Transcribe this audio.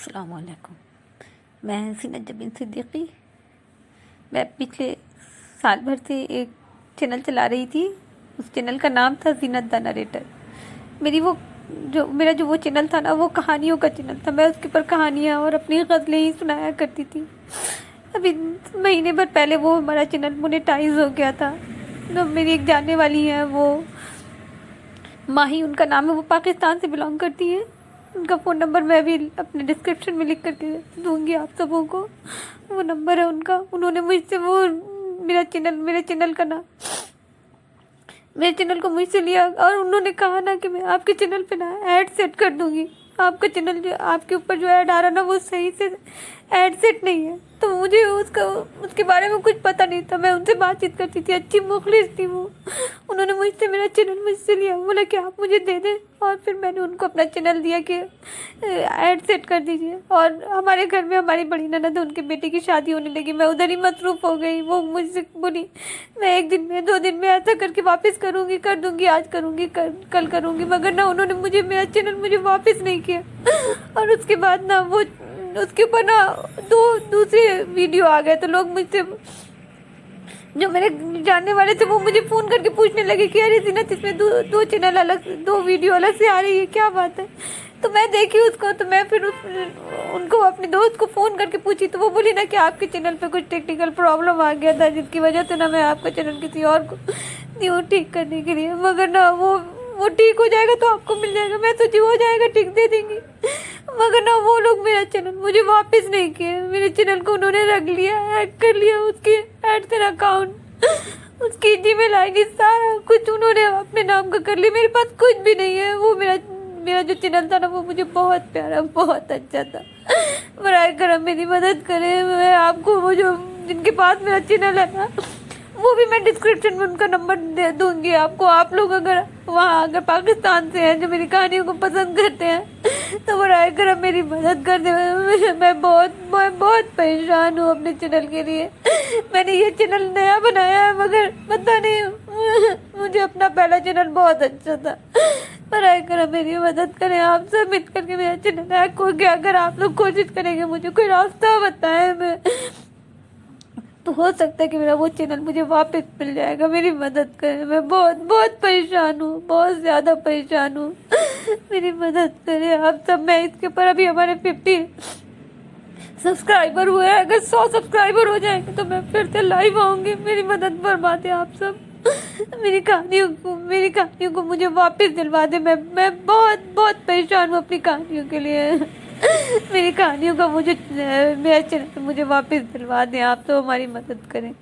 अस्सलामुअलैकुम। मैं ज़ीनत जबीन सिद्दीकी। मैं पिछले साल भर से एक चैनल चला रही थी। उस चैनल का नाम था ज़ीनत द नरेटर। मेरा जो वो चैनल था ना, वो कहानियों का चैनल था। मैं उसके ऊपर कहानियाँ और अपनी ग़ज़लें ही सुनाया करती थी। अभी महीने भर पहले वो हमारा चैनल मोनेटाइज हो गया था। तो मेरी एक जानने वाली है, वो माही उनका नाम है, वो पाकिस्तान से बिलोंग करती है। उनका फ़ोन नंबर मैं अभी अपने डिस्क्रिप्शन में लिख करके दूंगी आप सबों को। वो नंबर है उनका। उन्होंने मुझसे वो मेरे चैनल को मुझसे लिया और उन्होंने कहा ना कि मैं आपके चैनल पे ना ऐड सेट कर दूंगी। आपका चैनल जो आपके ऊपर जो ऐड आ रहा ना, वो सही से ऐड सेट नहीं है। तो मुझे उसके बारे में कुछ पता नहीं था। मैं उनसे बातचीत करती थी, अच्छी मुखलिस थी वो। उन्होंने मेरा चैनल मुझसे लिया, बोला कि आप मुझे दे दें। और फिर मैंने उनको अपना चैनल दिया कि ऐड सेट कर दीजिए। और हमारे घर में हमारी बड़ी ननद, उनके बेटे की शादी होने लगी। मैं उधर ही मसरूफ़ हो गई। वो मुझसे बोली मैं 1 दिन में 2 दिन में ऐसा करके वापस करूँगी, कर दूँगी, आज करूँगी, कल करूँगी। मगर ना, उन्होंने मेरा चैनल मुझे वापस नहीं किया। और उसके बाद ना उसके ऊपर ना 2 दूसरे वीडियो आ गए। तो लोग मुझसे, जो मेरे जानने वाले थे, वो मुझे फ़ोन करके पूछने लगे कि अरे ज़ीनत, इसमें दो चैनल अलग, 2 वीडियो अलग से आ रही है, क्या बात है। तो मैं देखी उसको। तो मैं फिर उनको, अपने दोस्त को फ़ोन करके पूछी। तो वो बोली ना कि आपके चैनल पे कुछ टेक्निकल प्रॉब्लम आ गया था, जिसकी वजह से ना मैं आपका चैनल किसी और को दी हूँ ठीक करने के लिए। मगर ना वो ठीक हो जाएगा तो आपको मिल जाएगा। मैं तो जो हो जाएगा ठीक दे देंगी। मगर ना, वो लोग मेरा चैनल मुझे वापस नहीं किए। मेरे चैनल को उन्होंने रख लिया, हैक कर लिया, उसके अकाउंट, उसकी जीमेल आईडी, सारा कुछ उन्होंने अपने नाम का कर लिया। मेरे पास कुछ भी नहीं है। वो मेरा जो चैनल था ना, वो मुझे बहुत प्यारा, बहुत अच्छा था। बराए करम मेरी मदद करें। मैं आपको वो जो जिनके पास मेरा चैनल है ना, वो भी मैं डिस्क्रिप्शन में उनका नंबर दे दूंगी आपको। आप लोग अगर पाकिस्तान से हैं, जो मेरी कहानियों को पसंद करते हैं, तो बराए करम मेरी मदद कर दे। मैं बहुत परेशान हूँ अपने चैनल के लिए। मैंने ये चैनल नया बनाया है, मगर पता नहीं, मुझे अपना पहला चैनल बहुत अच्छा था। बराए करम मेरी मदद करें। आप सब मिल करके मेरा चैनल हैक हो गया। अगर आप लोग कोशिश करेंगे, मुझे कोई रास्ता बताएं, मैं तो हो सकता है कि मेरा वो चैनल मुझे वापस मिल जाएगा। मेरी मदद करें। मैं बहुत परेशान हूँ, बहुत ज़्यादा परेशान हूँ। मेरी मदद करें आप सब। मैं इसके ऊपर, अभी हमारे 50 सब्सक्राइबर हुए हैं। अगर 100 सब्सक्राइबर हो जाएंगे तो मैं फिर से लाइव आऊँगी। मेरी मदद फरमा दें आप सब। मेरी कहानियों को मुझे वापस दिलवा दे। मैं बहुत परेशान हूँ अपनी कहानियों के लिए। मेरी कहानियों का मेरा चैनल मुझे वापस दिलवा दें आप, तो हमारी मदद करें।